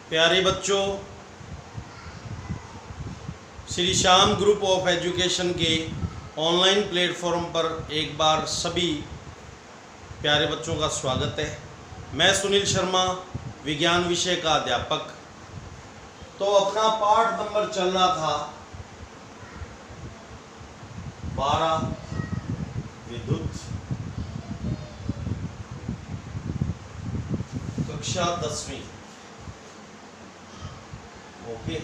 प्यारे बच्चों, Shri Shyam group of education के ऑनलाइन प्लेटफॉर्म पर एक बार सभी प्यारे बच्चों का स्वागत है। मैं सुनील शर्मा, विज्ञान विषय का अध्यापक। तो अपना पाठ नंबर चल रहा था 12 विद्युत, कक्षा 10वीं। ओके,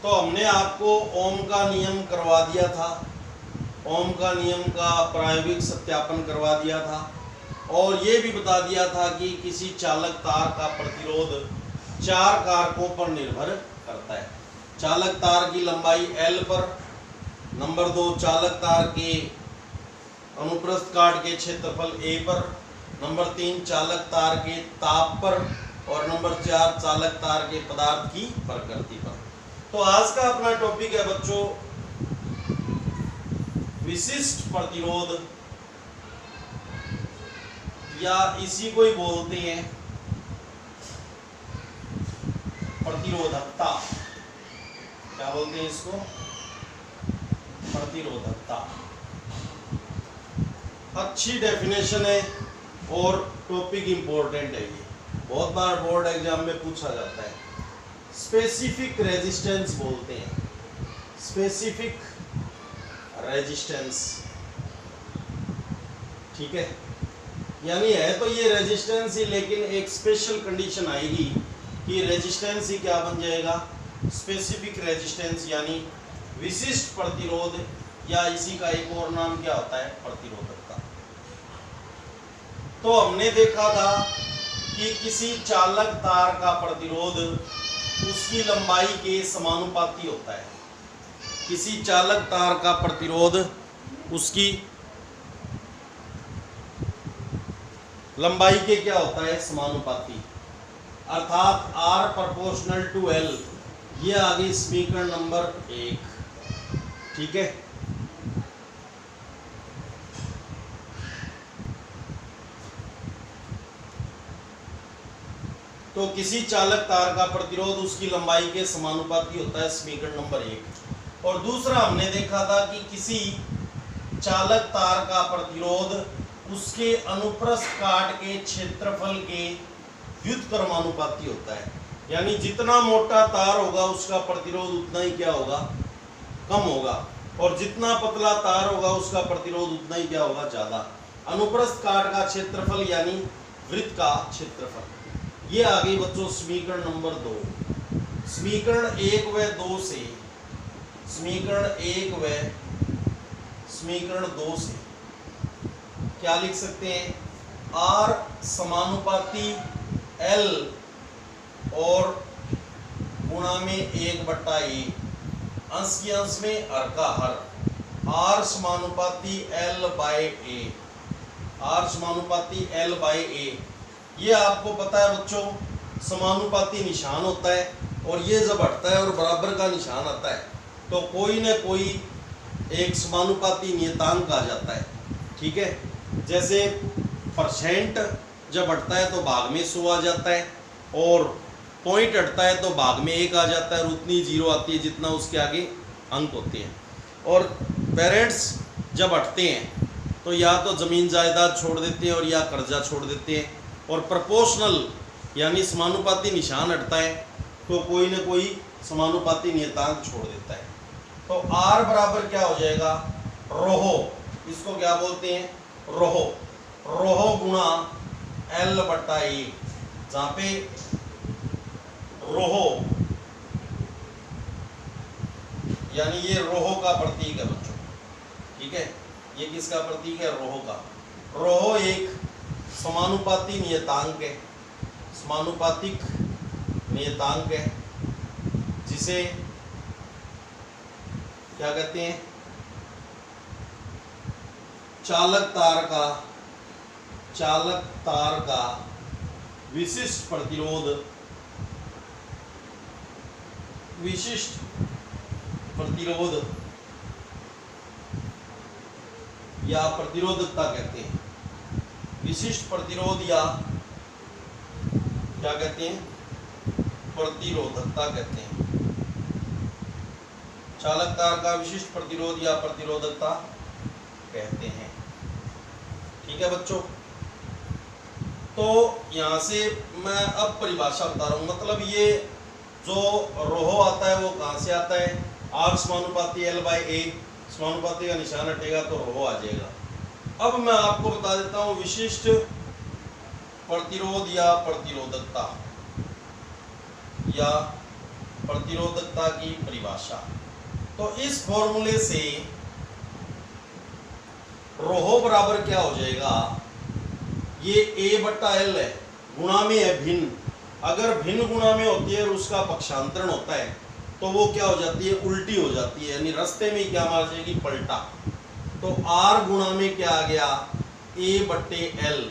तो हमने आपको ओम का नियम करवा दिया था, ओम का नियम का प्रायोगिक सत्यापन करवा दिया था और ये भी बता दिया था कि किसी चालक तार का प्रतिरोध 4 कारकों पर निर्भर करता है। चालक तार की लंबाई L पर, नंबर 2 चालक तार के अनुप्रस्थ काट के क्षेत्रफल A पर, नंबर 3 चालक तार के ताप पर और नंबर 4 चालक तार के पदार्थ की प्रकृति पर। तो आज का अपना टॉपिक है बच्चों विशिष्ट प्रतिरोध, या इसी को ही बोलते हैं प्रतिरोधकता। क्या बोलते हैं इसको? प्रतिरोधकता। अच्छी डेफिनेशन है और टॉपिक इंपॉर्टेंट है। ये बहुत बार बोर्ड एग्जाम में पूछा जाता है। स्पेसिफिक रेजिस्टेंस बोलते हैं, स्पेसिफिक रेजिस्टेंस। ठीक है, यानी है तो ये रेजिस्टेंस ही, लेकिन एक स्पेशल कंडीशन आएगी कि रेजिस्टेंस ही क्या बन जाएगा? स्पेसिफिक रेजिस्टेंस, यानी विशिष्ट प्रतिरोध, या इसी का एक और नाम क्या होता है? प्रतिरोधकता। तो हमने देखा था कि किसी चालक तार का प्रतिरोध उसकी लंबाई के समानुपाती होता है। किसी चालक तार का प्रतिरोध उसकी लंबाई के क्या होता है? समानुपाती, अर्थात R प्रोपोर्शनल टू L। ये आ गई समीकरण नंबर 1। ठीक है, तो किसी चालक तार का प्रतिरोध उसकी लंबाई के समानुपाती होता है, समीकरण नंबर 1। और दूसरा हमने देखा था कि किसी चालक तार का प्रतिरोध उसके अनुप्रस्थ काट के क्षेत्रफल के व्युत्क्रमानुपाती होता है। यानी जितना मोटा तार होगा उसका प्रतिरोध उतना ही क्या होगा? कम होगा, और जितना पतला तार होगा उसका प्रतिरोध उतना ही क्या होगा? ज़्यादा। अनुप्रस्थ काट का क्षेत्रफल यानी वृत्त का क्षेत्रफल। ये आ गई बच्चों समीकरण नंबर 2। समीकरण 1 व 2 से, समीकरण 1 व समीकरण 2 से क्या लिख सकते हैं? R समानुपाती L और गुणा में 1/A, अंश की अंश में हर का हर। R समानुपाती L/A, R समानुपाती L/A। ये आपको पता है बच्चों, समानुपाती निशान होता है और ये जब हटता है और बराबर का निशान आता है तो कोई न कोई एक समानुपाती नियतांक आ जाता है। ठीक है, जैसे परसेंट जब हटता है तो भाग में 100 आ जाता है, और पॉइंट हटता है तो भाग में 1 आ जाता है, और उतनी जीरो आती है जितना उसके आगे अंक होते हैं। और पेरेंट्स जब हटते हैं तो या तो ज़मीन जायदाद छोड़ देते हैं और या कर्जा छोड़ देते हैं। और प्रोपोर्शनल यानी समानुपाती निशान हटता है तो कोई न कोई समानुपाती नियतांक छोड़ देता है। तो R बराबर क्या हो जाएगा? रोहो। इसको क्या बोलते हैं? रोहो। रोहो गुणा L/A, जहाँ पे रोहो यानी ये रोहो का प्रतीक है बच्चों। ठीक है, ये किसका प्रतीक है? रोहो का। रोहो एक समानुपाती नियतांक है, समानुपातिक नियतांक है, जिसे क्या कहते हैं? चालक तार का विशिष्ट प्रतिरोध या प्रतिरोधकता कहते हैं। विशिष्ट प्रतिरोध या क्या कहते हैं? प्रतिरोधकता कहते हैं। चालक तार का विशिष्ट प्रतिरोध या प्रतिरोधकता कहते हैं। ठीक है बच्चों, तो यहाँ से मैं अब परिभाषा बता रहा हूँ। मतलब ये जो रोहो आता है वो कहाँ से आता है? आर समानुपाती एल बाई ए, समानुपाती का निशान हटेगा तो रोहो आ जाएगा। अब मैं आपको बता देता हूँ विशिष्ट प्रतिरोध या प्रतिरोधकता की परिभाषा। तो इस फॉर्मूले से रोहो बराबर क्या हो जाएगा? ये ए बट्टा एल है, गुणा में है भिन्न। अगर भिन्न गुणा में होती है और उसका पक्षांतरण होता है तो वो क्या हो जाती है? उल्टी हो जाती है, यानी रास्ते में क्या मार जाएगी? पलटा। तो आर गुणा में क्या आ गया? ए बट्टे एल,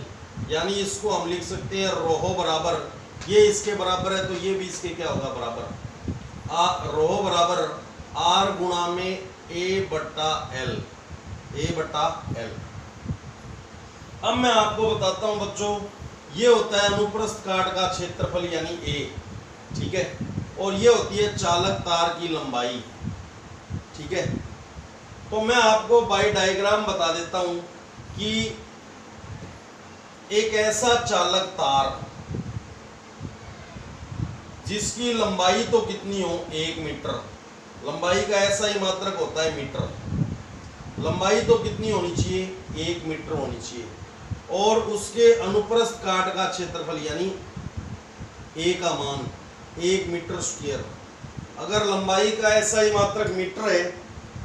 यानी इसको हम लिख सकते हैं रोहो बराबर, ये इसके बराबर है तो ये भी इसके क्या होगा? बराबर। रोहो बराबर आर गुणा में ए बट्टा एल, ए बट्टा एल। अब मैं आपको बताता हूं बच्चों, ये होता है अनुप्रस्थ काट का क्षेत्रफल यानी ए, ठीक है, और ये होती है चालक तार की लंबाई। ठीक है, तो मैं आपको बाई डायग्राम बता देता हूं कि एक ऐसा चालक तार जिसकी लंबाई तो कितनी हो? 1 मीटर। लंबाई का ऐसा ही मात्रक होता है मीटर। लंबाई तो कितनी होनी चाहिए? 1 मीटर होनी चाहिए। और उसके अनुप्रस्थ काट का क्षेत्रफल यानी ए का मान 1 मीटर स्क्वायर। अगर लंबाई का ऐसा ही मात्रक मीटर है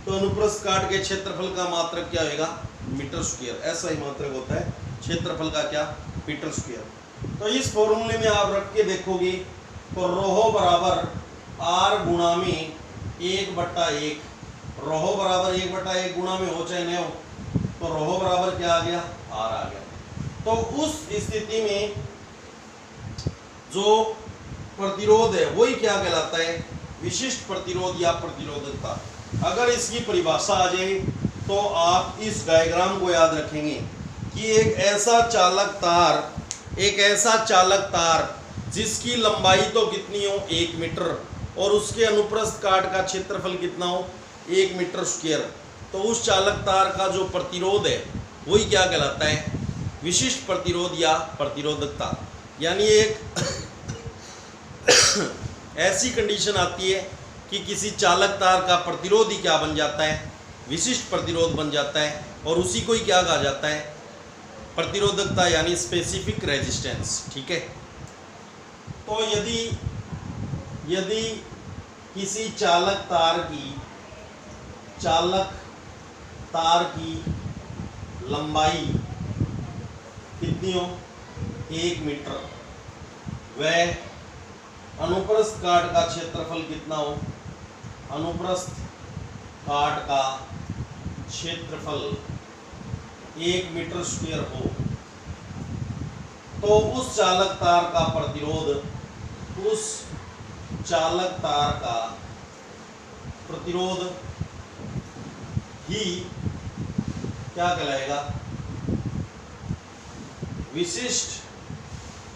तो अनुप्रस्थ काट के क्षेत्रफल का मात्रक क्या होगा? Metre square. ऐसा ही मात्रक होता है क्षेत्रफल का क्या? Metre square. तो इस फॉर्मूले में आप रख के देखोगे तो रोहो बराबर आर गुणा में 1/1, रोहो बराबर 1/1 गुणा में हो चाहे नहीं हो, तो रोहो बराबर क्या आ गया? आर आ गया। तो उस स्थिति में जो प्रतिरोध है वही क्या कहलाता है? विशिष्ट प्रतिरोध या प्रतिरोधकता। अगर इसकी परिभाषा आ जाए तो आप इस डायग्राम को याद रखेंगे कि एक ऐसा चालक तार जिसकी लंबाई तो कितनी हो? 1 मीटर, और उसके अनुप्रस्थ काट का क्षेत्रफल कितना हो? 1 मीटर स्क्वायर। तो उस चालक तार का जो प्रतिरोध है वही क्या कहलाता है? विशिष्ट प्रतिरोध या प्रतिरोधकता। यानी एक ऐसी कंडीशन आती है कि किसी चालक तार का प्रतिरोध ही क्या बन जाता है? विशिष्ट प्रतिरोध बन जाता है, और उसी को ही क्या कहा जाता है? प्रतिरोधकता यानी स्पेसिफिक रेजिस्टेंस। ठीक है, तो यदि किसी चालक तार की लंबाई कितनी हो? 1 मीटर, वह अनुप्रस्थ काट का क्षेत्रफल कितना हो? अनुप्रस्थ काट का क्षेत्रफल 1 मीटर स्क्वायर हो, तो उस चालक तार का प्रतिरोध ही क्या कहलाएगा? विशिष्ट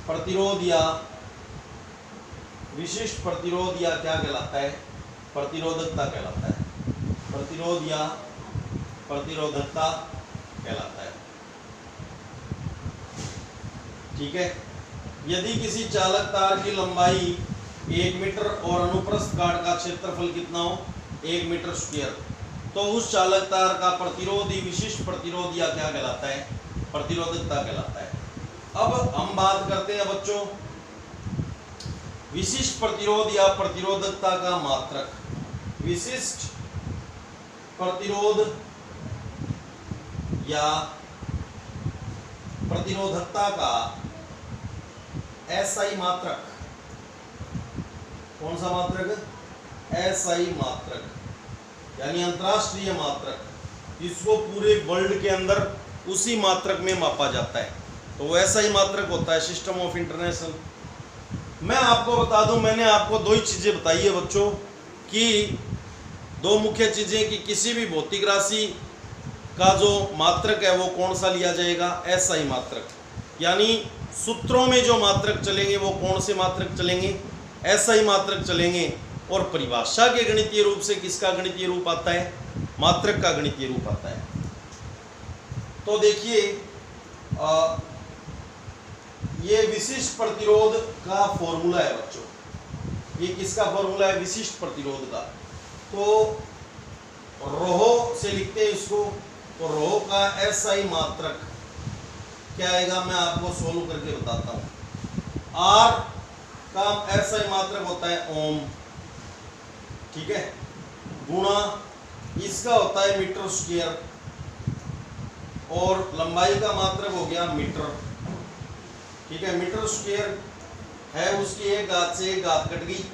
प्रतिरोध या क्या कहलाता है? प्रतिरोधकता कहलाता है। प्रतिरोध या प्रतिरोधकता कहलाता है। ठीक है, यदि किसी चालक तार की लंबाई 1 मीटर और अनुप्रस्थ काट का क्षेत्रफल कितना हो? 1 मीटर स्क्वायर, तो उस चालक तार का प्रतिरोध ही विशिष्ट प्रतिरोध या क्या कहलाता है? प्रतिरोधकता कहलाता है। अब हम बात करते हैं बच्चों विशिष्ट प्रतिरोध या प्रतिरोधकता का मात्रक। विशिष्ट प्रतिरोध या प्रतिरोधकता का एसआई मात्रक, कौन सा मात्रक? एसआई मात्रक, यानी अंतरराष्ट्रीय मात्रक, जिसको पूरे वर्ल्ड के अंदर उसी मात्रक में मापा जाता है, तो वो ऐसा ही मात्रक होता है, सिस्टम ऑफ इंटरनेशनल। मैं आपको बता दूं, मैंने आपको दो ही चीज़ें बताई है बच्चों, कि दो मुख्य चीज़ें कि किसी भी भौतिक राशि का जो मात्रक है वो कौन सा लिया जाएगा? एसआई मात्रक। यानी सूत्रों में जो मात्रक चलेंगे वो कौन से मात्रक चलेंगे, एसआई मात्रक चलेंगे। और परिभाषा के गणितीय रूप से किसका गणितीय रूप आता है, मात्रक का गणितीय रूप आता है। तो देखिए ये विशिष्ट प्रतिरोध का फॉर्मूला है बच्चों, ये किसका फॉर्मूला है, विशिष्ट प्रतिरोध का। तो रोहो से लिखते हैं इसको, तो रोहो का एसआई मात्रक क्या आएगा, मैं आपको सोल्व करके बताता हूं। आर का एसआई मात्रक होता है ओम, ठीक है, गुणा इसका होता है मीटर स्क्वायर, और लंबाई का मात्रक हो गया मीटर, ठीक है। मीटर स्क्वायर है उसकी एक घात से एक घात कट गई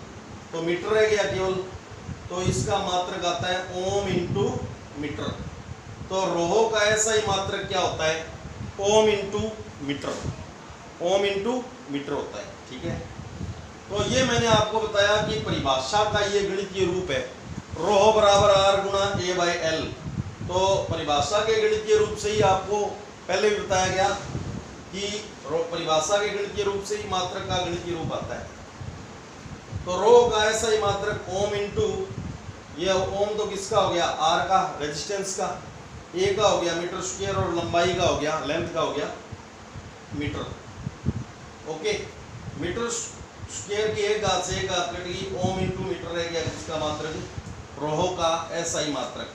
तो मीटर रह गया केवल, तो इसका मात्रक आता है ओम इंटू मीटर। तो रोहो का ऐसा ही मात्रक क्या होता है, ohm into metre, ohm into metre होता है, ठीक है। तो ये मैंने आपको बताया कि परिभाषा का ये गणितीय रूप है, रोहो बराबर आर गुणा ए बाई एल। तो परिभाषा के गणितीय रूप से ही आपको पहले भी बताया गया कि परिभाषा के गणितीय रूप से ही मात्रक का गणितीय रूप आता है। तो रो का ऐसा ही मात्रक ओम इंटू, ये ओम तो किसका हो गया, आर का, रेजिस्टेंस का, ए का हो गया मीटर स्क्वायर, और लंबाई का हो गया, लेंथ का हो गया मीटर, ओके। मीटर स्क्वायर की एक घात से एक घात कट गई, ओम इंटू मीटर रह गया किसका मात्रक, रोहो का ऐसा ही मात्रक।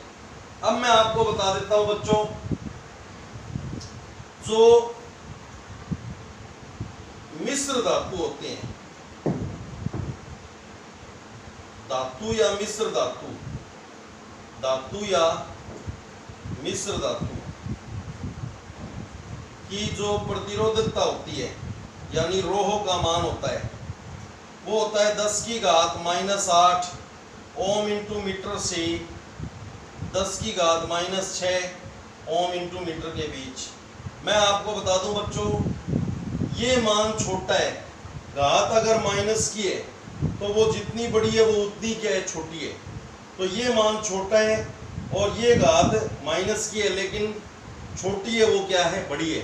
अब मैं आपको बता देता हूं बच्चों, जो मिश्र धातु होते हैं, धातु या मिश्र धातु, धातु या मिश्र धातु की जो प्रतिरोधकता होती है, यानी रोहो का मान होता है, वो होता है 10 की घात -8 ओम इंटू मीटर से 10 की घात -6 ओम इंटू मीटर के बीच। मैं आपको बता दूं बच्चों, ये मान छोटा है, घात अगर माइनस की है तो वो जितनी बड़ी है वो उतनी क्या है, छोटी है। तो ये मान छोटा है और ये घात माइनस की है लेकिन छोटी है, वो क्या है, बड़ी है।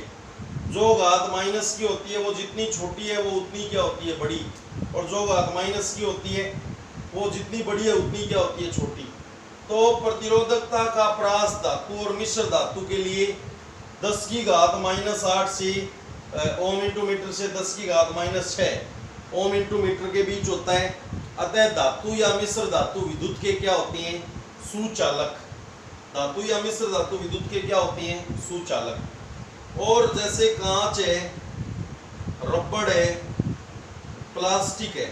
जो घात माइनस की होती है वो जितनी छोटी है वो उतनी क्या होती है, बड़ी, और जो घात माइनस की होती है वो जितनी बड़ी है उतनी क्या होती है, छोटी। तो प्रतिरोधकता का प्रास धातु और मिश्र धातु के लिए 10 की घात -8 से ओम इंटू मीटर से 10 की घात -6 ओम इंटू मीटर के बीच होता है। अतः धातु या मिश्र धातु विद्युत के क्या होती हैं, सुचालक। धातु या मिश्र धातु विद्युत के क्या होती हैं, सुचालक। और जैसे कांच है, रबड़ है, प्लास्टिक है,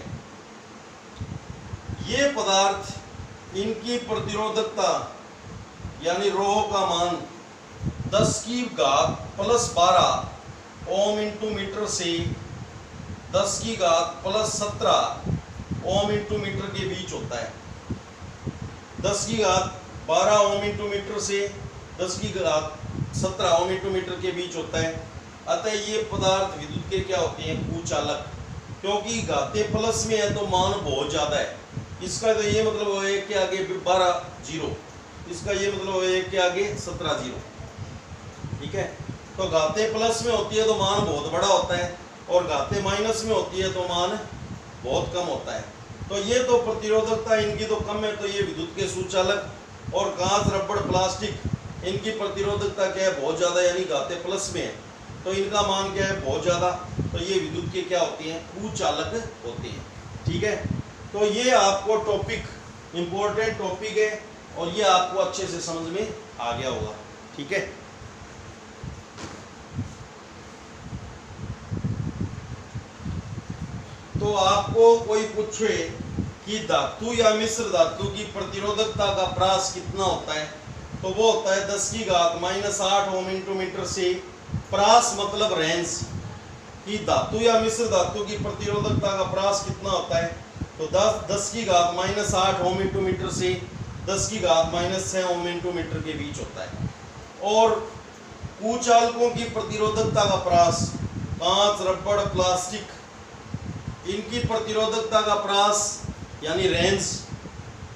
ये पदार्थ, इनकी प्रतिरोधकता यानी रोहो का मान 10 की घात +12 ओम इंटू मीटर से 10 की घात +17 ओम इंटू मीटर के बीच होता है। 10 की घात 12 ओम इंटू मीटर से 10 की घात 17 ओम इंटू मीटर के बीच होता है। अतः ये पदार्थ विद्युत के क्या होते हैं, कुचालक। क्योंकि घातें प्लस में है तो मान बहुत ज़्यादा है। इसका तो ये मतलब है कि आगे 12 जीरो, इसका ये मतलब है कि आगे 17 जीरो, ठीक है। तो घातें प्लस में होती है तो मान बहुत बड़ा होता है, और घातें माइनस में होती है तो मान बहुत कम होता है। तो ये तो प्रतिरोधकता इनकी तो कम है, तो ये विद्युत के सुचालक। और कांच, रबड़, प्लास्टिक, इनकी प्रतिरोधकता क्या है, बहुत ज़्यादा, यानी घातें प्लस में है तो इनका मान क्या है, बहुत ज़्यादा। तो ये विद्युत के क्या होती हैं, कुचालक होती हैं, ठीक है। तो ये आपको टॉपिक, इम्पोर्टेंट टॉपिक है और ये आपको अच्छे से समझ में आ गया होगा, ठीक है। तो आपको कोई पूछे कि धातु या मिश्र धातु की प्रतिरोधकता का प्रास कितना होता है, तो वो होता है 10 की घात -8 ओम इंटू मीटर से, प्रास मतलब रेंज, कि धातु या मिश्र धातु की प्रतिरोधकता का प्रास कितना होता है, तो 10 की घात -8 ओम इंटू मीटर से 10 की घात -6 ओम इंटू मीटर के बीच होता है। और कुचालकों की प्रतिरोधकता का प्रास, कांच, रबड़, प्लास्टिक, इनकी प्रतिरोधकता का प्रास यानी रेंज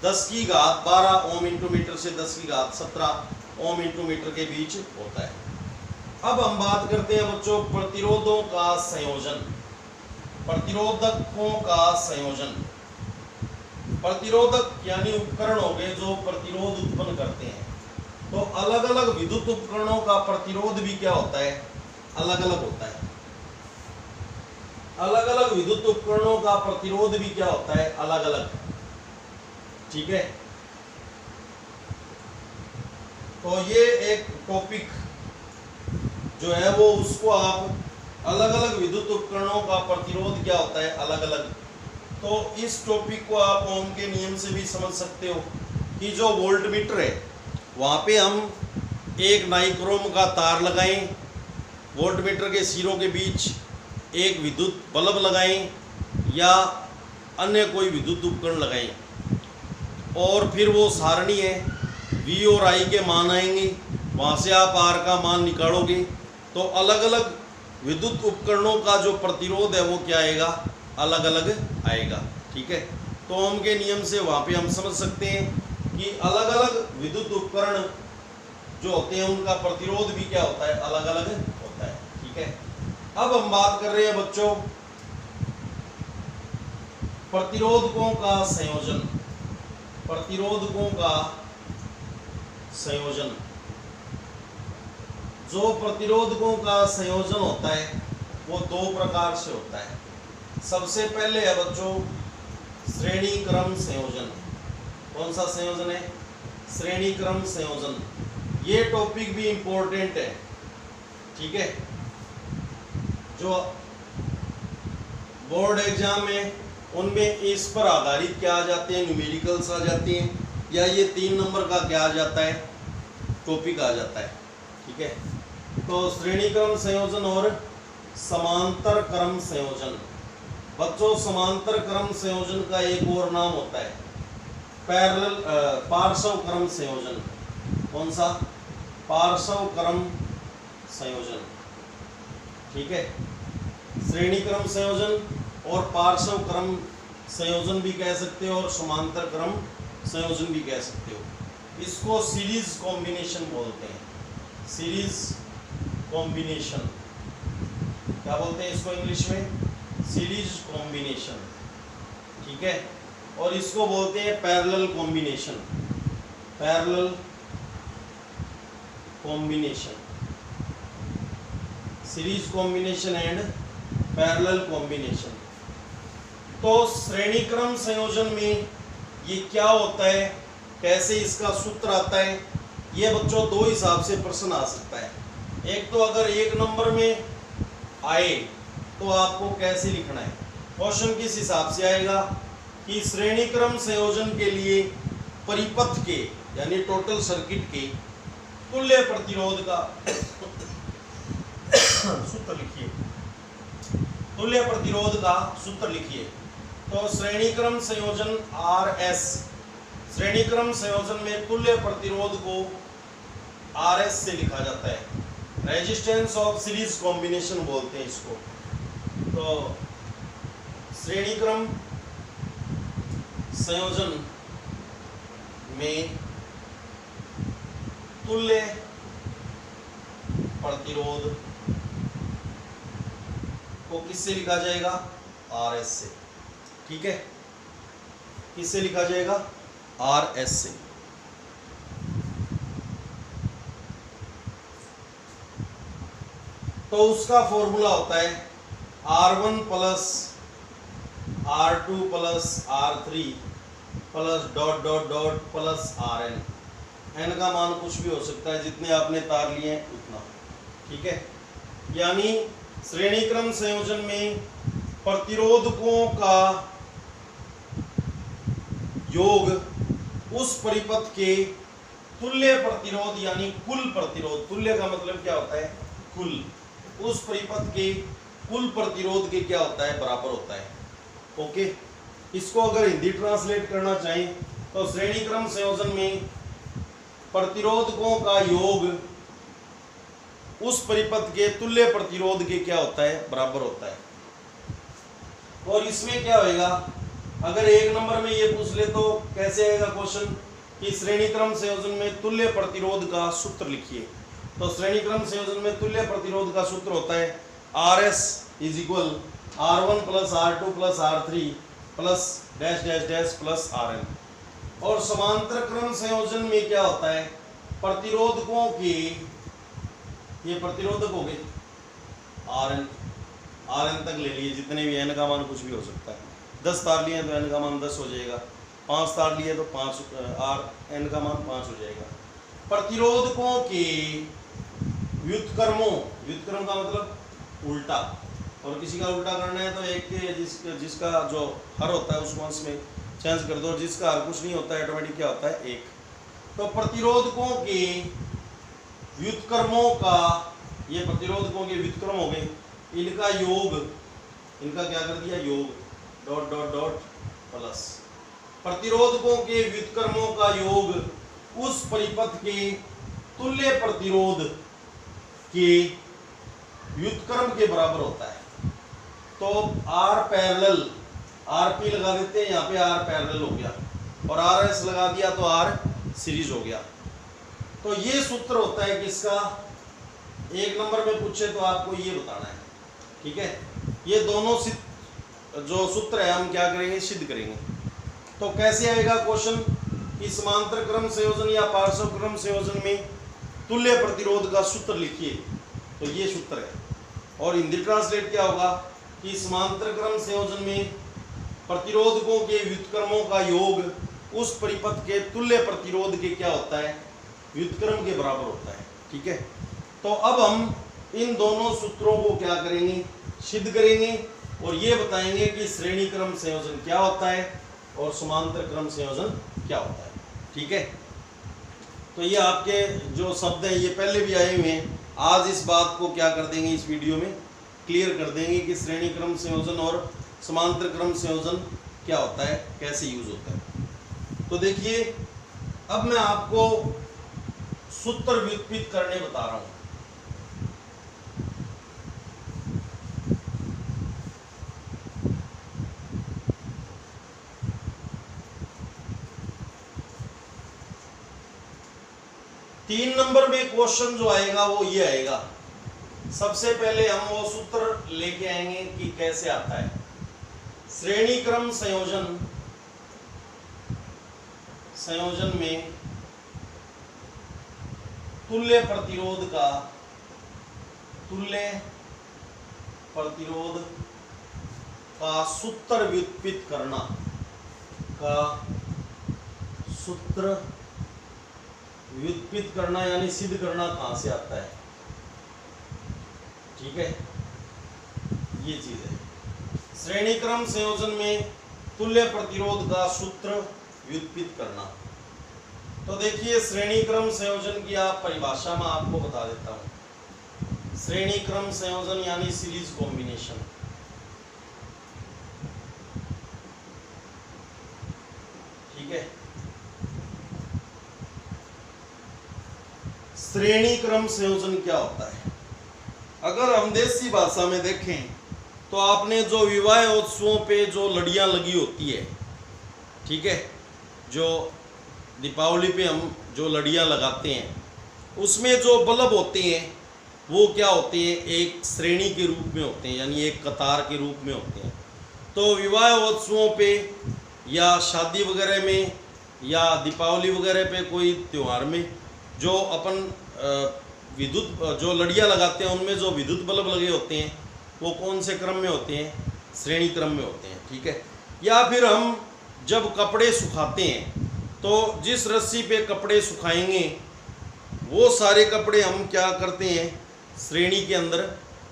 10 की घात 12 ओम इंटू मीटर से 10 की घात 17 ओम इंटू मीटर के बीच होता है। अब हम बात करते हैं बच्चों प्रतिरोधों का संयोजन, प्रतिरोधकों का संयोजन। प्रतिरोधक यानी उपकरण हो गए जो प्रतिरोध उत्पन्न करते हैं। तो अलग अलग विद्युत उपकरणों का प्रतिरोध भी क्या होता है, अलग अलग होता है। अलग अलग विद्युत उपकरणों का प्रतिरोध भी क्या होता है, अलग अलग। ठीक है, तो ये एक टॉपिक जो है वो उसको आप अलग अलग विद्युत उपकरणों का प्रतिरोध क्या होता है, अलग अलग। तो इस टॉपिक को आप ओम के नियम से भी समझ सकते हो कि जो वोल्ट मीटर है वहाँ पे हम एक नाइक्रोम का तार लगाएं, वोल्ट मीटर के सिरों के बीच एक विद्युत बल्ब लगाएं या अन्य कोई विद्युत उपकरण लगाएं, और फिर वो सारणी है V और I के मान आएंगे, वहाँ से आप R का मान निकालोगे। तो अलग अलग विद्युत उपकरणों का जो प्रतिरोध है वो क्या आएगा, अलग अलग आएगा। ठीक है, तो ओम के नियम से वहाँ पे हम समझ सकते हैं कि अलग अलग विद्युत उपकरण जो होते हैं उनका प्रतिरोध भी क्या होता है, अलग अलग होता है। ठीक है, अब हम बात कर रहे हैं बच्चों प्रतिरोधकों का संयोजन। प्रतिरोधकों का संयोजन, जो प्रतिरोधकों का संयोजन होता है वो दो प्रकार से होता है। सबसे पहले है बच्चों श्रेणी क्रम संयोजन। कौन सा संयोजन है, श्रेणी क्रम संयोजन। ये टॉपिक भी इंपॉर्टेंट है। ठीक है, जो बोर्ड एग्जाम है उनमें इस पर आधारित क्या आ जाते हैं, न्यूमेरिकल्स आ जाते हैं, या ये 3 नंबर का क्या आ जाता है, टॉपिक आ जाता है। ठीक है, तो श्रेणी क्रम संयोजन और समांतर क्रम संयोजन। बच्चों समांतर क्रम संयोजन का एक और नाम होता है पैरेलल पार्श्व क्रम संयोजन। कौन सा, पार्श्व क्रम संयोजन। ठीक है, श्रेणी क्रम संयोजन और पार्श्व क्रम संयोजन भी कह सकते हो और समांतर क्रम संयोजन भी कह सकते हो। इसको सीरीज कॉम्बिनेशन बोलते हैं, सीरीज कॉम्बिनेशन। क्या बोलते हैं इसको इंग्लिश में, सीरीज कॉम्बिनेशन। ठीक है, और इसको बोलते हैं parallel combination, parallel combination, series combination and parallel combination. तो श्रेणी क्रम संयोजन में ये क्या होता है, कैसे इसका सूत्र आता है, ये बच्चों दो हिसाब से प्रश्न आ सकता है। एक तो अगर एक नंबर में आए तो आपको कैसे लिखना है, क्वेश्चन किस हिसाब से आएगा कि श्रेणी क्रम संयोजन के लिए परिपथ के यानी टोटल सर्किट के तुल्य प्रतिरोध का सूत्र लिखिए, तुल्य प्रतिरोध का सूत्र लिखिए। तो श्रेणी क्रम संयोजन RS, श्रेणी क्रम संयोजन में तुल्य प्रतिरोध को RS से लिखा जाता है, रेजिस्टेंस ऑफ सीरीज कॉम्बिनेशन बोलते हैं इसको। तो श्रेणी क्रम संयोजन में तुल्य प्रतिरोध को किससे लिखा जाएगा, RS से। ठीक है, किससे लिखा जाएगा, RS से। तो उसका फॉर्मूला होता है R1 plus R2 plus R3 plus dot dot dot plus RN। n का मान कुछ भी हो सकता है, जितने आपने तार लिए हैं उतना। ठीक है, यानी श्रेणी क्रम संयोजन में प्रतिरोधकों का योग उस परिपथ के तुल्य प्रतिरोध यानी कुल प्रतिरोध, तुल्य का मतलब क्या होता है, कुल, उस परिपथ के कुल प्रतिरोध के क्या होता है, बराबर होता है। ओके, इसको अगर हिंदी ट्रांसलेट करना चाहें तो श्रेणी क्रम संयोजन में प्रतिरोधकों का योग उस परिपथ के तुल्य प्रतिरोध के क्या होता है, बराबर होता है। और इसमें क्या होएगा, अगर एक नंबर में ये पूछ ले तो कैसे आएगा क्वेश्चन कि श्रेणी क्रम संयोजन में तुल्य प्रतिरोध का सूत्र लिखिए। तो श्रेणी क्रम संयोजन में तुल्य प्रतिरोध का सूत्र होता है RS is equal R1 plus R2 plus R3 plus dash dash dash plus RN। और समांतर क्रम संयोजन में क्या होता है, प्रतिरोधकों की, ये प्रतिरोधक हो गए RN तक ले लिए, जितने भी n का मान कुछ भी हो सकता है। 10 तार लिए तो n का मान 10 हो जाएगा, 5 तार लिए तो 5 n का मान 5 हो जाएगा। प्रतिरोधकों के व्युत्क्रमों, व्युत्क्रम का मतलब उल्टा, और किसी का उल्टा करना है तो एक के जिसका जो हर होता है उसको अंश में चेंज कर दो, जिसका हर कुछ नहीं होता है ऑटोमेटिक क्या होता है 1। तो प्रतिरोधकों के व्युत्क्रमों का, ये प्रतिरोधकों के व्युत्क्रम हो गए, इनका योग, इनका क्या कर दिया योग, डॉट डॉट डॉट प्लस। प्रतिरोधकों के व्युत्क्रमों का योग उस परिपथ के तुल्य प्रतिरोध के व्युत्क्रम के बराबर होता है। तो R पैरेलल, RP लगा देते हैं, यहाँ पे R पैरेलल हो गया, और RS लगा दिया तो R सीरीज हो गया। तो ये सूत्र होता है किसका, 1 नंबर में पूछे तो आपको ये बताना है, ठीक है। ये दोनों जो सूत्र है हम क्या करेंगे, सिद्ध करेंगे। तो कैसे आएगा क्वेश्चन कि समांतर क्रम संयोजन या पार्श्व क्रम संयोजन में तुल्य प्रतिरोध का सूत्र लिखिए, तो ये सूत्र है। और हिंदी ट्रांसलेट क्या होगा कि समांतर क्रम संयोजन में प्रतिरोधकों के व्युत्क्रमों का योग उस परिपथ के तुल्य प्रतिरोध के क्या होता है, व्युत्क्रम के बराबर होता है, ठीक है। तो अब हम इन दोनों सूत्रों को क्या करेंगे, सिद्ध करेंगे, और ये बताएंगे कि श्रेणी क्रम संयोजन क्या होता है और समांतर क्रम संयोजन क्या होता है, ठीक है। तो ये आपके जो शब्द हैं ये पहले भी आए हुए हैं, आज इस बात को क्या कर देंगे, इस वीडियो में क्लियर कर देंगे कि श्रेणी क्रम संयोजन और समांतर क्रम संयोजन क्या होता है, कैसे यूज होता है। तो देखिए अब मैं आपको सूत्र व्युत्पन्न करने बता रहा हूं। तीन नंबर में क्वेश्चन जो आएगा वो ये आएगा। सबसे पहले हम वो सूत्र लेके आएंगे कि कैसे आता है। श्रेणी क्रम संयोजन में तुल्य प्रतिरोध का सूत्र व्युत्पन्न करना यानी सिद्ध करना कहां से आता है, ठीक है, ये चीज है। श्रेणी क्रम संयोजन में तुल्य प्रतिरोध का सूत्र व्युत्पन्न करना। तो देखिए श्रेणी क्रम संयोजन की आप परिभाषा में आपको बता देता हूं। श्रेणी क्रम संयोजन यानी सीरीज कॉम्बिनेशन, ठीक है। श्रेणी क्रम संयोजन क्या होता है, अगर हम देसी भाषा में देखें तो आपने जो विवाह उत्सवों पे जो लड़ियां लगी होती है, ठीक है, जो दीपावली पे हम जो लड़ियां लगाते हैं उसमें जो बल्ब होते हैं वो क्या होते हैं, एक श्रेणी के रूप में होते हैं, यानी एक कतार के रूप में होते हैं। तो विवाह उत्सवों पे या शादी वगैरह में या दीपावली वगैरह पे कोई त्यौहार में जो अपन विद्युत जो लड़ियां लगाते हैं उनमें जो विद्युत बल्ब लगे होते हैं वो कौन से क्रम में होते हैं, श्रेणी क्रम में होते हैं, ठीक है। या फिर हम जब कपड़े सुखाते हैं तो जिस रस्सी पे कपड़े सुखाएंगे वो सारे कपड़े हम क्या करते हैं, श्रेणी के अंदर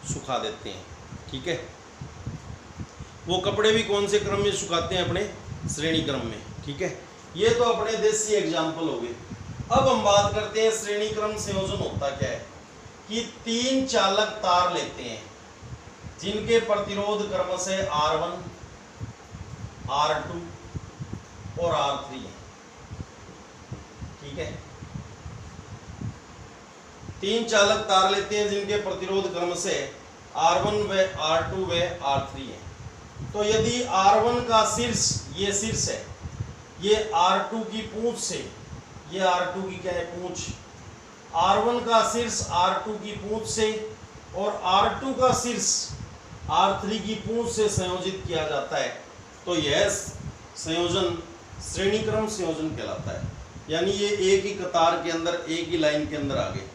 सुखा देते हैं, ठीक है। वो कपड़े भी कौन से क्रम में सुखाते हैं, अपने श्रेणी क्रम में, ठीक है। ये तो अपने देसी एग्जाम्पल हो गए। अब हम बात करते हैं श्रेणी क्रम संयोजन होता क्या है कि 3 चालक तार लेते हैं जिनके प्रतिरोध क्रमशः R1, R2 और R3 है, ठीक है। 3 चालक तार लेते हैं जिनके प्रतिरोध क्रमशः R1 व R2 व R3 है। तो यदि R1 का शीर्ष, ये शीर्ष है, ये R2 की पूंछ से, ये R2 की क्या है, पूंछ, R1 का शीर्ष R2 की पूंछ से और R2 का शीर्ष R3 की पूंछ से संयोजित किया जाता है, तो यह संयोजन श्रेणी क्रम संयोजन कहलाता है। यानी ये एक ही कतार के अंदर, एक ही लाइन के अंदर आ गए।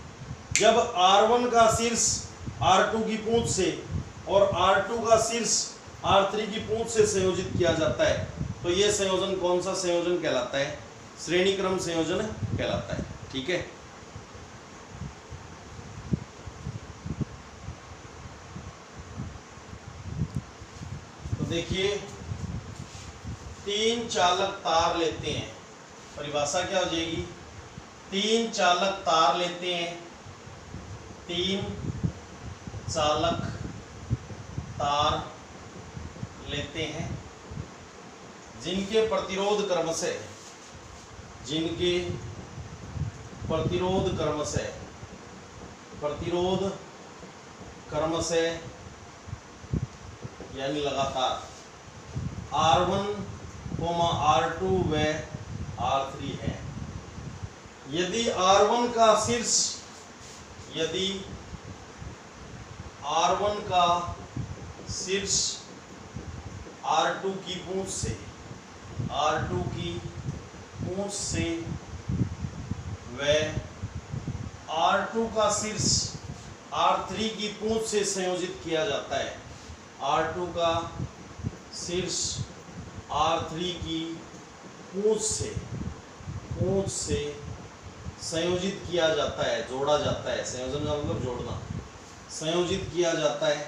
जब R1 का शीर्ष R2 की पूंछ से और R2 का शीर्ष R3 की पूंछ से संयोजित किया जाता है, तो यह संयोजन कौन सा संयोजन कहलाता है? श्रेणी क्रम संयोजन कहलाता है। ठीक है, तो देखिए, तीन चालक तार लेते हैं, परिभाषा क्या हो जाएगी? तीन चालक तार लेते हैं, तीन चालक तार लेते हैं जिनके प्रतिरोध क्रमशः यानी लगातार R1, R2 व R3 है। यदि R1 का शीर्ष R2 की पूंछ से व R2 का शीर्ष R3 की पूंछ से संयोजित किया जाता है, R2 का शीर्ष R3 की पूंछ से संयोजित किया जाता है, जोड़ा जाता है। संयोजन का मतलब जोड़ना, संयोजित किया जाता है,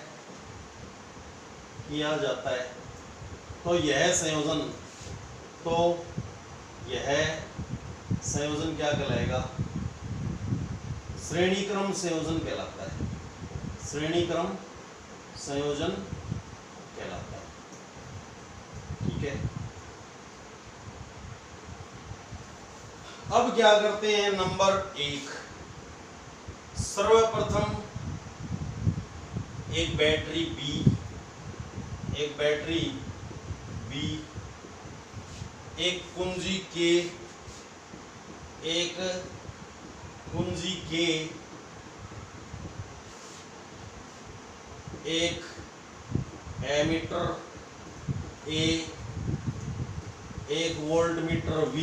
तो यह संयोजन क्या कहलाएगा? श्रेणी क्रम संयोजन कहलाता है। श्रेणी क्रम संयोजन कहलाता है। ठीक है, अब क्या करते हैं? नंबर 1, सर्वप्रथम एक बैटरी B, एक कुंजी K, एक एमीटर A, एक वोल्टमीटर V,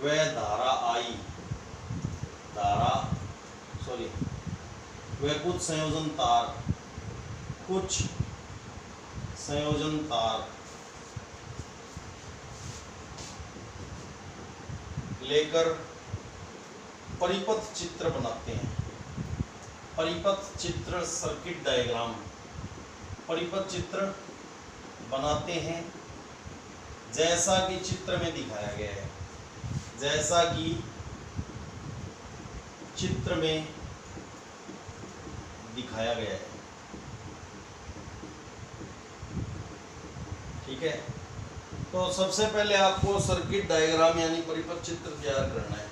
व वे कुछ संयोजन तार लेकर परिपथ चित्र बनाते हैं। परिपथ चित्र, सर्किट डायग्राम, परिपथ चित्र बनाते हैं जैसा कि चित्र में दिखाया गया है, जैसा कि चित्र में दिखाया गया है। ठीक है, तो सबसे पहले आपको सर्किट डायग्राम यानी परिपथ चित्र तैयार करना है।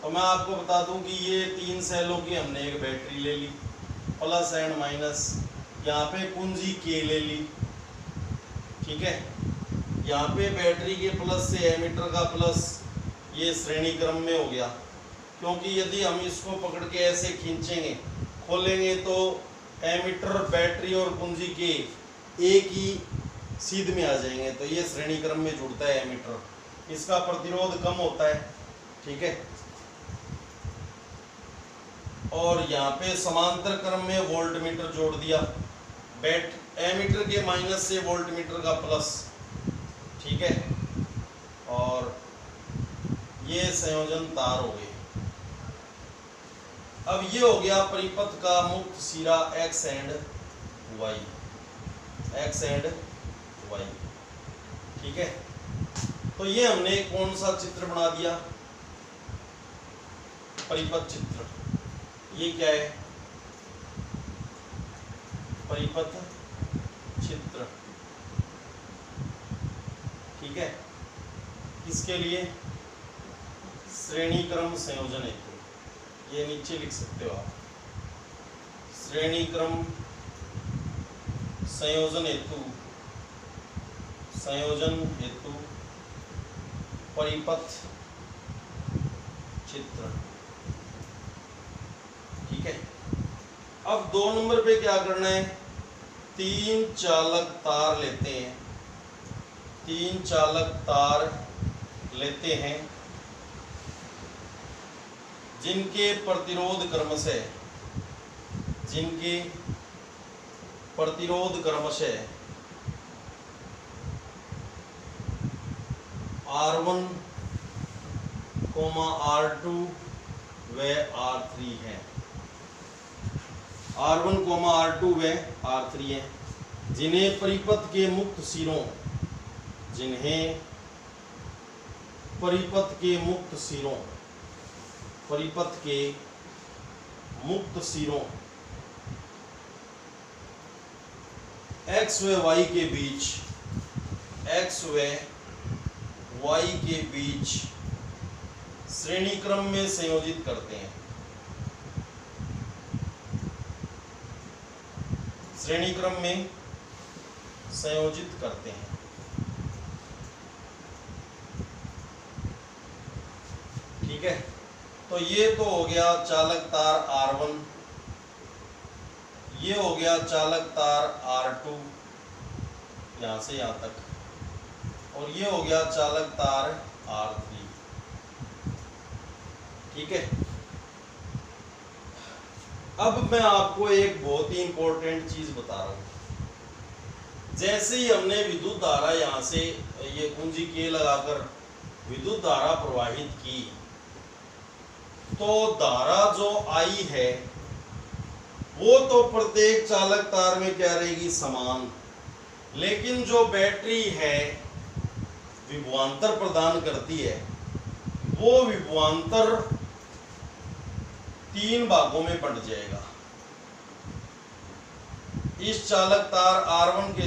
तो मैं आपको बता दूं कि ये 3 सेलों की हमने एक बैटरी ले ली, प्लस एंड माइनस, यहाँ पे कुंजी K ले ली। ठीक है, यहाँ पे बैटरी के प्लस से एमीटर का प्लस, ये श्रेणी क्रम में हो गया, क्योंकि यदि हम इसको पकड़ के ऐसे खींचेंगे, खोलेंगे, तो एमीटर, बैटरी और कुंजी K एक ही सीध में आ जाएंगे, तो ये श्रेणी क्रम में जुड़ता है एमीटर, इसका प्रतिरोध कम होता है। ठीक है, और यहाँ पे समांतर क्रम में वोल्टमीटर जोड़ दिया, एमीटर के माइनस से वोल्टमीटर का प्लस। ठीक है, और ये संयोजन तार हो गए। अब ये हो गया परिपथ का मुक्त सिरा X एंड Y। ठीक है, तो ये हमने कौन सा चित्र बना दिया? परिपथ चित्र। ये क्या है? परिपथ चित्र। ठीक है, किसके लिए? श्रेणी क्रम संयोजन हेतु। ये नीचे लिख सकते हो आप, श्रेणी क्रम संयोजन हेतु संयोजन हेतु परिपथ चित्र। ठीक है, अब 2 नंबर पे क्या करना है, 3 चालक तार लेते हैं, 3 चालक तार लेते हैं जिनके प्रतिरोध क्रमशः R1, R2 व R3 है। R1, R2 व R3 है, जिन्हें परिपथ के मुक्त सिरों x व y के बीच श्रेणी क्रम में संयोजित करते हैं। ठीक है, तो ये तो हो गया चालक तार R1, ये हो गया चालक तार R2 यहां से यहां तक, और ये हो गया चालक तार R3। ठीक है, अब मैं आपको एक बहुत ही इंपॉर्टेंट चीज बता रहा हूं। जैसे ही हमने विद्युत धारा यहां से ये कुंजी के लगाकर विद्युत धारा प्रवाहित की, तो धारा जो आई है वो तो प्रत्येक चालक तार में क्या रहेगी, समान। लेकिन जो बैटरी है विभवांतर प्रदान करती है, वो विभवांतर 3 भागों में बंट जाएगा। इस चालक तार R1 के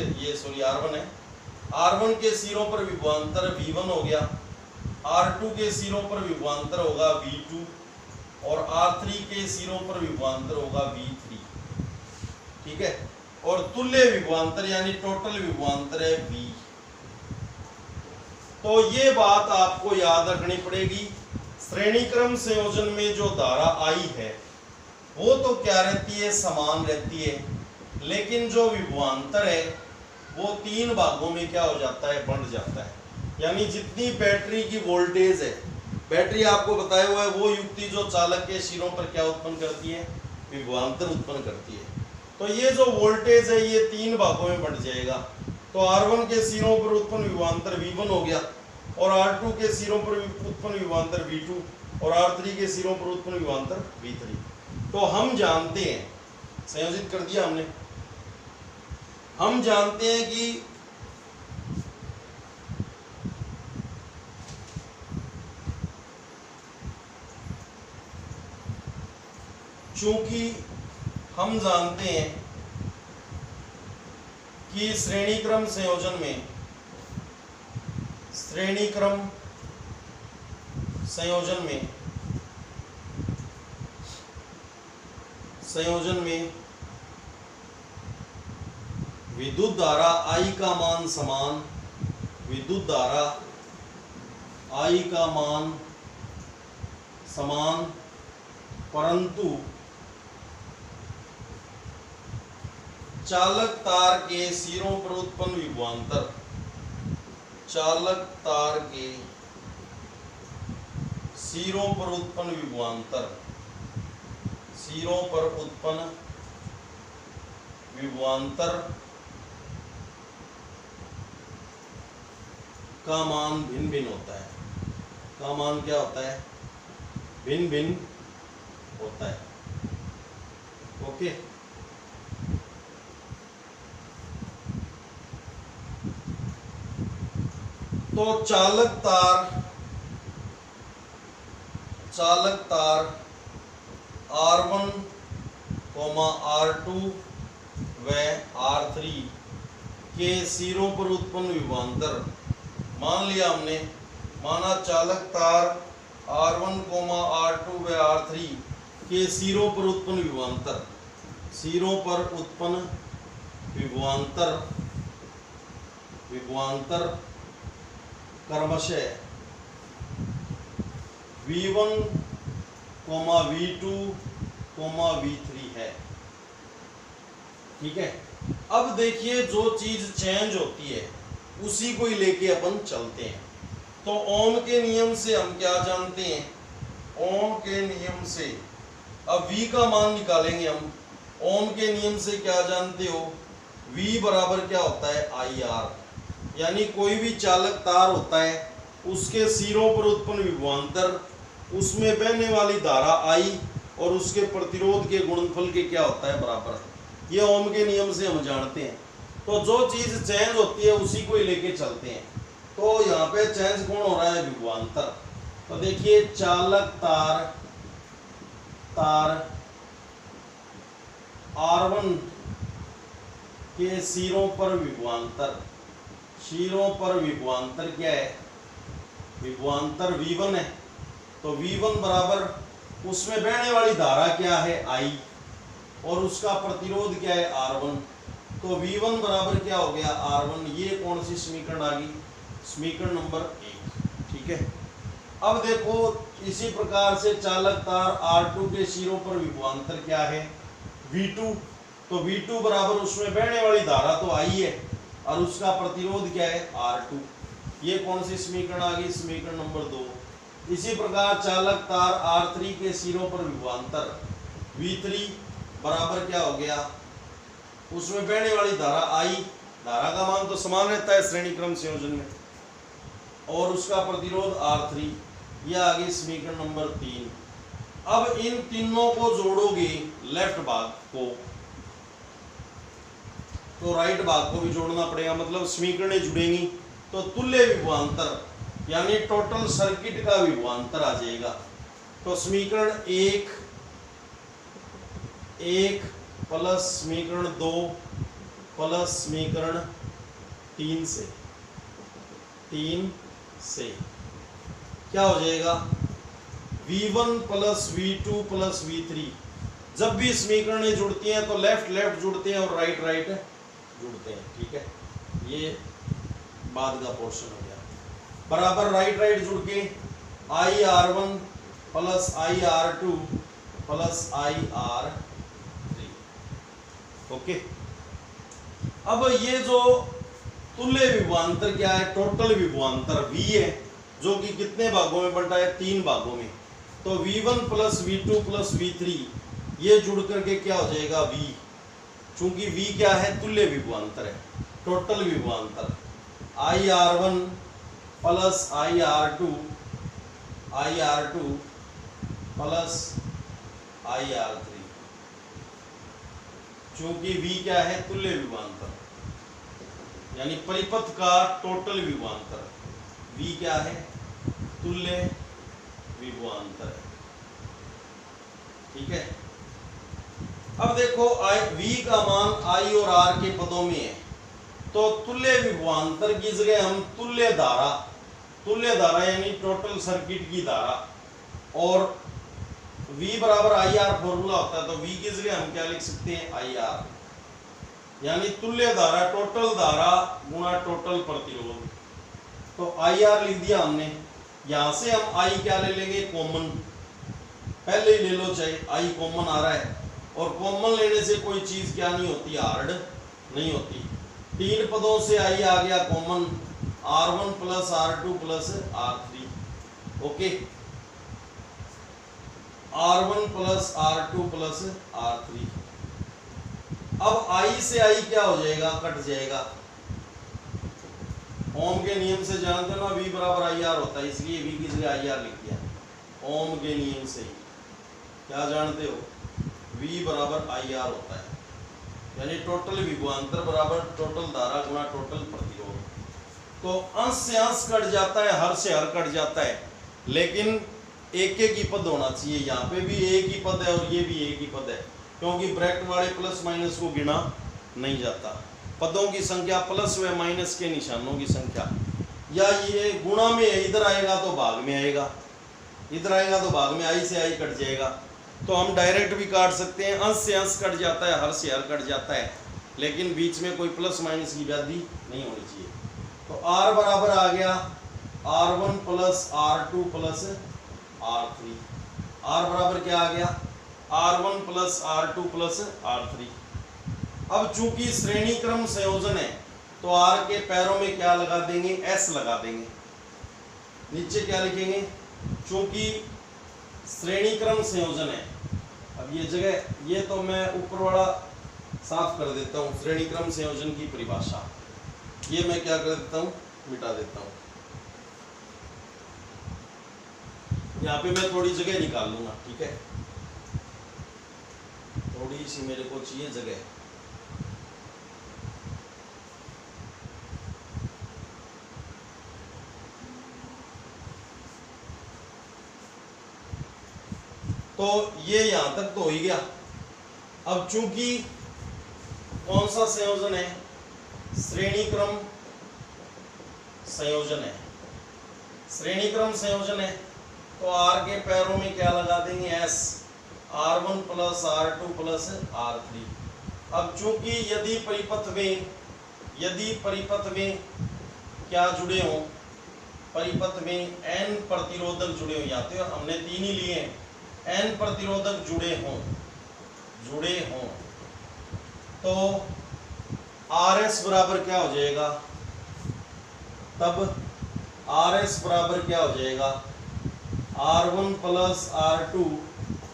R1 है, R1 के सिरों पर विभवांतर V1 हो गया, R2 के सिरों पर विभवांतर होगा V2 और R3 के सिरों पर विभवांतर होगा V3। ठीक है, और तुल्य विभवांतर यानी टोटल विभवांतर है V। तो ये बात आपको याद रखनी पड़ेगी। श्रेणी क्रम संयोजन में जो धारा आई है वो तो क्या रहती है, समान रहती है, लेकिन जो विभवांतर है वो 3 भागों में क्या हो जाता है, बंट जाता है। यानी जितनी बैटरी की वोल्टेज है, बैटरी आपको बताया हुआ है वो युक्ति जो चालक के सिरों पर क्या उत्पन्न करती है, विभवांतर उत्पन्न करती है। तो ये जो वोल्टेज है ये 3 भागों में बंट जाएगा। तो R1 के सिरों पर उत्पन्न विभवांतर V1 हो गया, और R2 के सिरों पर उत्पन्न विभवांतर V2 और R3 के सिरों पर उत्पन्न विभवांतर V3। तो हम जानते हैं, संयोजित कर दिया हमने, हम जानते हैं कि चूंकि हम जानते हैं कि श्रेणी क्रम संयोजन में विद्युत धारा I का मान समान, परंतु चालक तार के सिरों पर उत्पन्न विभवांतर का मान भिन्न होता है। का मान क्या होता है, भिन्न होता है। ओके, तो चालक तार R1, R2 व R3 के सिरों पर उत्पन्न विभवांतर, मान लिया हमने, माना चालक तार R1, R2 व R3 के सिरों पर उत्पन्न विभवांतर क्रमशः V1, V2, V3 है। ठीक है, अब देखिए जो चीज चेंज होती है उसी को ही लेके अपन चलते हैं। तो ओम के नियम से हम क्या जानते हैं, ओम के नियम से अब V का मान निकालेंगे हम। ओम के नियम से क्या जानते हो, V बराबर क्या होता है IR, यानी कोई भी चालक तार होता है उसके सिरों पर उत्पन्न विभवांतर, उसमें बहने वाली धारा I और उसके प्रतिरोध के गुणनफल के क्या होता है बराबर। ये ओम के नियम से हम जानते हैं। तो जो चीज चेंज होती है उसी को ही लेके चलते हैं। तो यहाँ पे चेंज कौन हो रहा है, विभवांतर। तो देखिए चालक तार R1 के सिरों पर विभवांतर, सिरों पर विभवांतर क्या है, विभवांतर V1 है। तो V1 बराबर उसमें बहने वाली धारा क्या है I और उसका प्रतिरोध क्या है R1। तो V1 बराबर क्या हो गया R1। ये कौन सी समीकरण आ गई, समीकरण नंबर 1। ठीक है, अब देखो इसी प्रकार से चालक तार R2 के सिरों पर विभवांतर क्या है V2। तो V2 बराबर उसमें बहने वाली धारा तो I है और उसका प्रतिरोध क्या है R2। ये कौन सी समीकरण आ गई, समीकरण नंबर 2। इसी प्रकार चालक तार R3 के सिरों पर विभवांतर V3 बराबर क्या हो गया, उसमें बहने वाली धारा I, धारा का मान तो समान रहता है श्रेणी क्रम संयोजन में, और उसका प्रतिरोध R3। यह आ गई समीकरण नंबर 3। अब इन तीनों को जोड़ोगे लेफ्ट भाग को तो राइट भाग को भी जोड़ना पड़ेगा, मतलब समीकरणें जुड़ेंगी तो तुल्य विभवांतर यानी टोटल सर्किट का विभवांतर आ जाएगा। तो समीकरण 1 प्लस समीकरण 2 प्लस समीकरण 3 से क्या हो जाएगा, V1 plus V2 plus V3। जब भी समीकरणें जुड़ती हैं तो लेफ्ट लेफ्ट जुड़ते हैं और राइट राइट जुड़ते हैं। ठीक है, ये बाद का पोर्शन हो गया। बराबर राइट राइट जुड़ के IR1 plus IR2 plus IR3। Okay, अब ये जो तुल्य विभवांतर क्या है, टोटल विभवांतर V है, जो कि कितने भागों में बंटा है, 3 भागों में। तो V1 plus V2 plus V3 ये जुड़ करके क्या हो जाएगा V। चूंकि V क्या है, तुल्य विभवांतर है, टोटल विभवांतर IR1 plus IR2 plus IR3। चूंकि V क्या है, तुल्य विभवांतर यानी परिपथ का टोटल विभवांतर, V क्या है, तुल्य विभवांतर है। ठीक है, अब देखो V का मान I और R के पदों में है, तो तुल्य विभवांतर की जगह हम तुल्य धारा यानी टोटल सर्किट की धारा, और V बराबर IR फॉर्मूला होता है, तो V की जगह हम क्या लिख सकते हैं IR, यानी तुल्य धारा टोटल धारा गुणा टोटल प्रतिरोध। तो IR लिख दिया हमने। यहां से हम I क्या ले लेंगे, कॉमन, पहले ही ले लो, चाहे I कॉमन आ रहा है, और कॉमन लेने से कोई चीज क्या नहीं होती, हार्ड नहीं होती। 3 पदों से I आ गया common, R1 plus R2 plus R3। Okay, R1 plus R2 plus R3। अब I से I क्या हो जाएगा, कट जाएगा। ओम के नियम से जानते हो ना, V बराबर IR होता है, इसलिए V की जगह IR लिख दिया। ओम के नियम से क्या जानते हो, V बराबर IR होता है, यानी टोटल विभवांतर बराबर टोटल धारा गुणा टोटल प्रतिरोध। तो अंश से अंश कट जाता है, हर से हर कट जाता है, लेकिन एक ही पद होना चाहिए। यहाँ पे भी एक ही पद है और ये भी एक ही पद है, क्योंकि ब्रैकेट वाले प्लस माइनस को गिना नहीं जाता। पदों की संख्या प्लस व माइनस के निशानों की संख्या, या ये गुणा में है, इधर आएगा तो भाग में आएगा, इधर आएगा तो भाग में, I से I कट जाएगा। तो हम डायरेक्ट भी काट सकते हैं, अंश से अंश कट जाता है, हर से हर कट जाता है, लेकिन बीच में कोई प्लस माइनस की व्याधि नहीं होनी चाहिए। तो R बराबर आ गया R1 plus R2 plus R3। R बराबर क्या आ गया R1 plus R2 plus R3। अब चूंकि श्रेणी क्रम संयोजन है तो R के पैरों में क्या लगा देंगे, S लगा देंगे। नीचे क्या लिखेंगे, चूंकि श्रेणी क्रम संयोजन है। अब ये जगह ये तो मैं ऊपर वाला साफ कर देता हूँ, श्रेणी क्रम संयोजन की परिभाषा ये मैं क्या कर देता हूँ, मिटा देता हूँ। यहाँ पे मैं थोड़ी जगह निकाल लूंगा, ठीक है, थोड़ी सी मेरे को चाहिए जगह। तो ये यहां तक तो हो ही गया। अब चूंकि कौन सा संयोजन है, श्रेणी क्रम संयोजन है, श्रेणी क्रम संयोजन है तो R के पैरों में क्या लगा देंगे, S, R1 plus R2 plus R3। अब चूंकि यदि परिपथ में क्या जुड़े हों, परिपथ में N प्रतिरोधक जुड़े हो, या तो हमने 3 ही लिए हैं, N प्रतिरोधक जुड़े हों तो RS बराबर क्या हो जाएगा, तब RS बराबर क्या हो जाएगा, R1 plus R2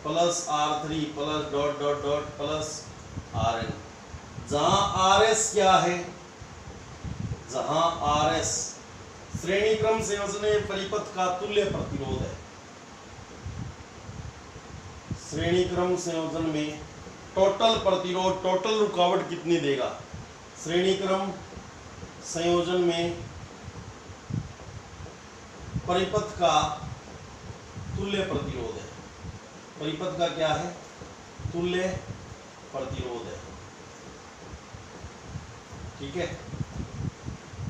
plus R3 plus dot dot dot plus RN। जहां RS क्या है, जहां RS श्रेणी क्रम संयोजन परिपथ का तुल्य प्रतिरोध है। श्रेणी क्रम संयोजन में टोटल प्रतिरोध, टोटल रुकावट कितनी देगा, श्रेणी क्रम संयोजन में परिपथ का तुल्य प्रतिरोध है। परिपथ का क्या है, तुल्य प्रतिरोध है, ठीक है।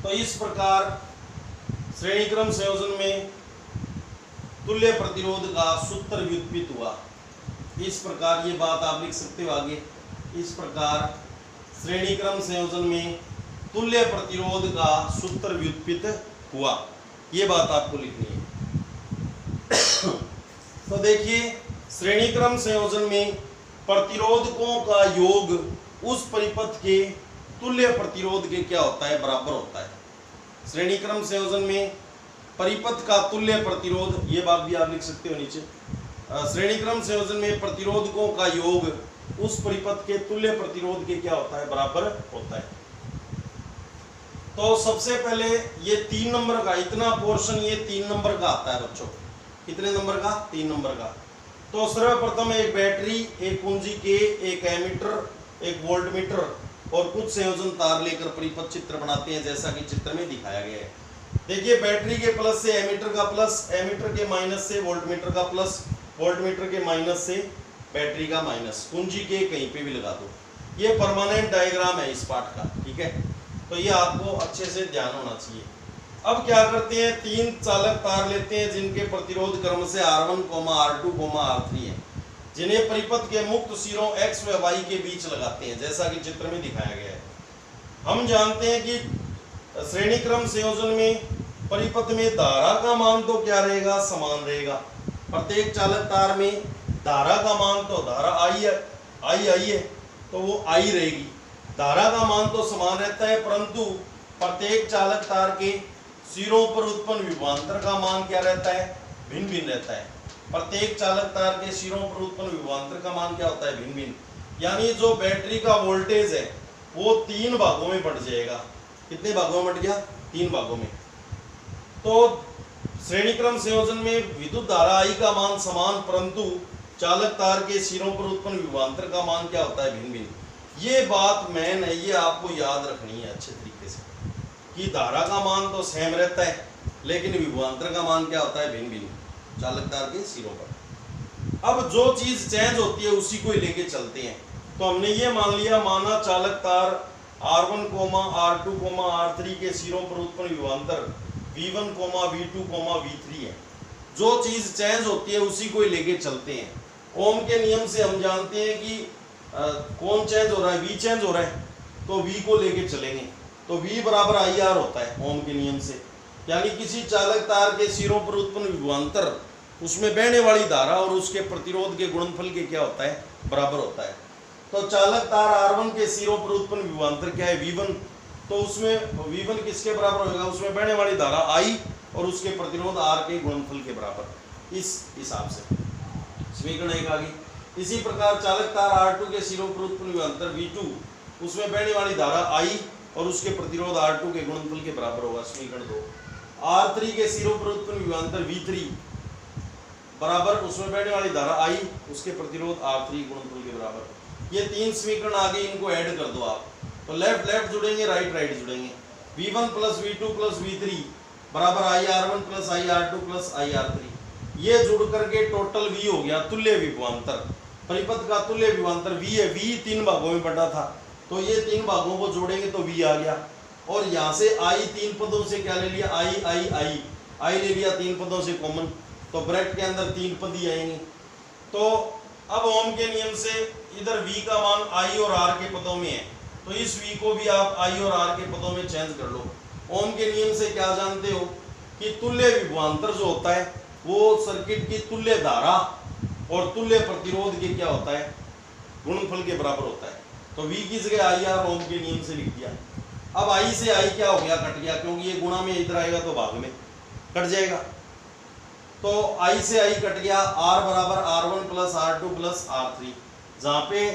तो इस प्रकार श्रेणी क्रम संयोजन में तुल्य प्रतिरोध का सूत्र व्युत्पन्न हुआ। इस प्रकार ये बात आप लिख सकते हो आगे, इस प्रकार श्रेणी क्रम संयोजन में तुल्य प्रतिरोध का सूत्र व्युत्पन्न हुआ, ये बात आपको लिखनी है। तो देखिए श्रेणी क्रम संयोजन में प्रतिरोधकों का योग उस परिपथ के तुल्य प्रतिरोध के क्या होता है, बराबर होता है। श्रेणी क्रम संयोजन में परिपथ का तुल्य प्रतिरोध, ये बात भी आप लिख सकते हो नीचे, श्रेणी क्रम संयोजन में प्रतिरोधकों का योग उस परिपथ के तुल्य प्रतिरोध के क्या होता है, बराबर होता है। तो सबसे पहले ये 3 नंबर का इतना पोर्शन, ये 3 नंबर का आता है बच्चों। कितने नंबर का, 3 नंबर का। तो सर्वप्रथम एक बैटरी, एक कुंजी के, एक एमीटर, एक वोल्टमीटर और कुछ संयोजन तार लेकर परिपथ चित्र बनाते हैं, जैसा कि चित्र में दिखाया गया है। देखिए बैटरी के प्लस से एमीटर का प्लस, एमीटर के माइनस से वोल्टमीटर का प्लस, वोल्टमीटर के माइनस से बैटरी का माइनस, कुंजी के कहीं पे भी लगा दो। ये परमानेंट डायग्राम है इस पार्ट का, ठीक है। तो ये आपको अच्छे से ध्यान होना चाहिए। अब क्या करते हैं, 3 चालक तार लेते हैं जिनके प्रतिरोध क्रम से R1, R2, R3 है, जिन्हें परिपथ के मुक्त सिरों X व Y के बीच लगाते हैं, जैसा कि चित्र में दिखाया गया है। हम जानते हैं कि श्रेणी क्रम संयोजन में परिपथ में धारा का मान तो क्या रहेगा, समान रहेगा। प्रत्येक चालक तार में धारा का मान तो धारा I है तो वो I रहेगी। धारा का मान तो समान रहता है, परंतु प्रत्येक चालक तार के सिरों पर उत्पन्न विभवांतर का मान क्या रहता है, भिन्न भिन्न रहता है। प्रत्येक चालक तार के सिरों पर उत्पन्न विभवांतर का मान क्या होता है, भिन्न भिन्न। यानी जो बैटरी का वोल्टेज है वो 3 भागों में बंट जाएगा। कितने भागों में बंट गया, 3 भागों में। तो श्रेणी क्रम संयोजन में विद्युत धारा I का मान समान, परंतु चालक तार के सिरों पर उत्पन्न विभवांतर का मान क्या होता है, भिन्न भिन्न। ये बात मैन है, ये आपको याद रखनी है अच्छे तरीके से कि धारा का मान तो सेम रहता है लेकिन विभवांतर का मान क्या होता है, भिन्न भिन्न चालक तार के सिरों पर। अब जो चीज चेंज होती है उसी को ही लेके चलते हैं। तो हमने ये मान लिया, माना चालक तार R1, R2, R3 के सिरों पर उत्पन्न विभवांतर V1, V2, V3 है। जो चीज चेंज होती है उसी को ही लेके चलते हैं। ओम के नियम से हम जानते हैं कि कौन चेंज हो रहा है, V चेंज हो रहा है तो V को लेके चलेंगे। तो V बराबर IR होता है ओम के नियम से। यानी किसी चालक तार के सिरों पर उत्पन्न विभवांतर उसमें बहने वाली धारा और उसके प्रतिरोध के गुणनफल के क्या होता है, बराबर होता है। तो चालक तार R1 के सिरों पर उत्पन्न विभवांतर क्या है, V1, तो उसमें V1 किसके बराबर होगा, उसमें बहने वाली धारा I और उसके प्रतिरोध R के गुणनफल के बराबर। इस हिसाब से समीकरण 1 आ गई। इसी प्रकार चालक तार R2 के सिरों पर उत्पन्न विभवांतर V2, उसमें बहने वाली धारा I और उसके प्रतिरोध R2 के गुणनफल के बराबर होगा। समीकरण 2। R3 के सिरों पर उत्पन्न विभवांतर V3 बराबर उसमें बहने वाली धारा I, उसके प्रतिरोध R3 गुणनफल के बराबर। ये 3 समीकरण आ गए, इनको ऐड कर दो आप। तो लेफ्ट लेफ्ट जुड़ेंगे, राइट राइट जुड़ेंगे। V1 plus V2 plus V3 बराबर IR1 plus IR2 plus IR3। ये जुड़ करके टोटल V हो गया तुल्य विभवांतर। परिपथ का तुल्य विभवांतर V है। V 3 भागों में बटा था, तो ये 3 भागों को जोड़ेंगे तो V आ गया। और यहाँ से I 3 पदों से क्या ले लिया, I ले लिया 3 पदों से कॉमन, तो ब्रैकेट के अंदर 3 पद ही आएंगे। तो अब ओम के नियम से इधर V का मान I और R के पदों में है, तो इस V को भी आप I और R के पदों में चेंज कर लो। ओम के नियम से क्या जानते हो कि तुल्य विभवांतर जो होता है वो सर्किट की तुल्य धारा और तुल्य प्रतिरोध के क्या होता है, गुणनफल के बराबर होता है। तो V की जगह IR ओम के नियम से लिख दिया। अब I से I क्या हो गया, कट गया, क्योंकि ये गुणा में इधर आएगा तो भाग में कट जाएगा। तो I से I कट गया, R बराबर R1 plus R2 plus R3, जहाँ पे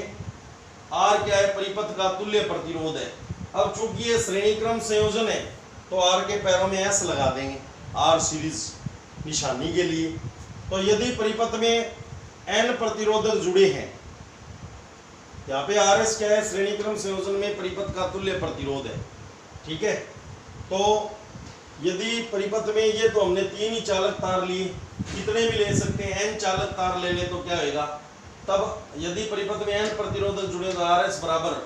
R क्या है, परिपथ का तुल्य प्रतिरोध है। अब चूंकि ये श्रेणी क्रम संयोजन है तो R के पैरों में S लगा देंगे, R सीरीज निशानी के लिए। तो यदि परिपथ में N प्रतिरोधक जुड़े हैं, यहाँ पे RS क्या है, श्रेणी क्रम संयोजन में परिपथ का तुल्य प्रतिरोध है, ठीक है। तो यदि परिपथ में ये, तो हमने 3 ही चालक तार लिए, कितने भी ले सकते हैं, N चालक तार ले ले तो क्या होगा, तब यदि परिपथ में N प्रतिरोधक जुड़े तो RS बराबर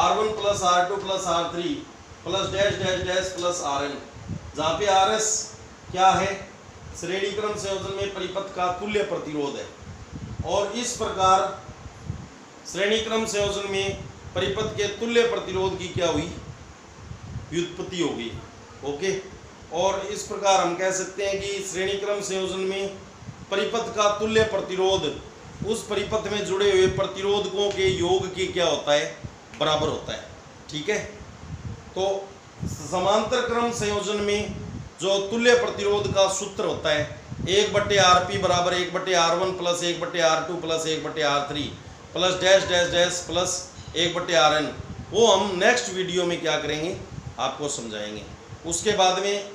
R1 plus R2 plus R3 plus dash dash dash plus RN, जहाँ पे RS क्या है, श्रेणी क्रम संयोजन में परिपथ का तुल्य प्रतिरोध है। और इस प्रकार श्रेणी क्रम संयोजन में परिपथ के तुल्य प्रतिरोध की क्या हुई, व्युत्पत्ति हो गई। ओके, और इस प्रकार हम कह सकते हैं कि श्रेणी क्रम संयोजन में परिपथ का तुल्य प्रतिरोध उस परिपथ में जुड़े हुए प्रतिरोधकों के योग की क्या होता है, बराबर होता है, ठीक है। तो समांतर क्रम संयोजन में जो तुल्य प्रतिरोध का सूत्र होता है 1/RP बराबर 1/R1 plus 1/R2 plus 1/R3 plus dash dash dash plus 1/RN, वो हम नेक्स्ट वीडियो में क्या करेंगे, आपको समझाएंगे। उसके बाद में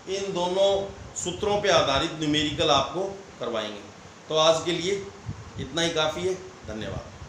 इन दोनों सूत्रों पे आधारित न्यूमेरिकल आपको करवाएंगे। तो आज के लिए इतना ही काफ़ी है। धन्यवाद।